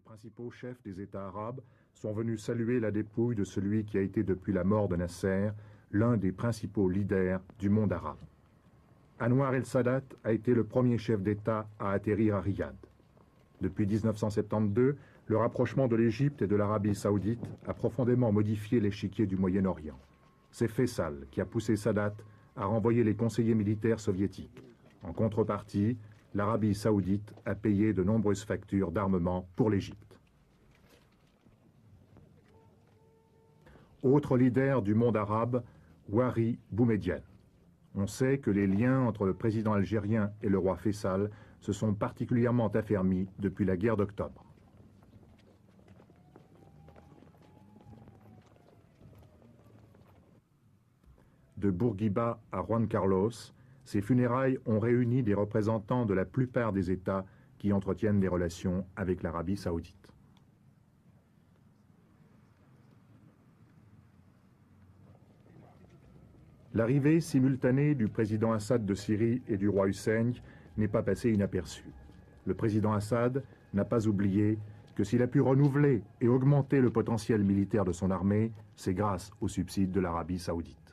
principaux chefs des États arabes sont venus saluer la dépouille de celui qui a été depuis la mort de Nasser l'un des principaux leaders du monde arabe. Anwar el-Sadat a été le premier chef d'État à atterrir à Riyad. Depuis 1972, le rapprochement de l'Égypte et de l'Arabie saoudite a profondément modifié l'échiquier du Moyen-Orient. C'est Faisal qui a poussé Sadat à renvoyer les conseillers militaires soviétiques. En contrepartie, l'Arabie saoudite a payé de nombreuses factures d'armement pour l'Égypte. Autre leader du monde arabe, Wari Boumedienne. On sait que les liens entre le président algérien et le roi Faisal se sont particulièrement affermis depuis la guerre d'octobre. De Bourguiba à Juan Carlos, ces funérailles ont réuni des représentants de la plupart des États qui entretiennent des relations avec l'Arabie saoudite. L'arrivée simultanée du président Assad de Syrie et du roi Hussein n'est pas passée inaperçue. Le président Assad n'a pas oublié que s'il a pu renouveler et augmenter le potentiel militaire de son armée, c'est grâce aux subsides de l'Arabie saoudite.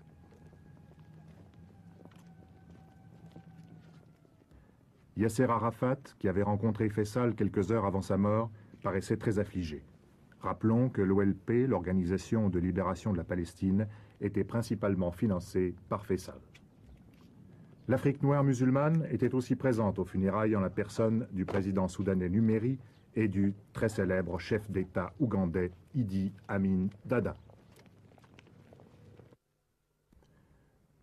Yasser Arafat, qui avait rencontré Faisal quelques heures avant sa mort, paraissait très affligé. Rappelons que l'OLP, l'Organisation de libération de la Palestine, était principalement financée par Faisal. L'Afrique noire musulmane était aussi présente aux funérailles en la personne du président soudanais Numeri et du très célèbre chef d'État ougandais Idi Amin Dada.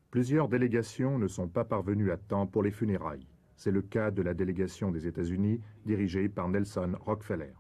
Plusieurs délégations ne sont pas parvenues à temps pour les funérailles. C'est le cas de la délégation des États-Unis dirigée par Nelson Rockefeller.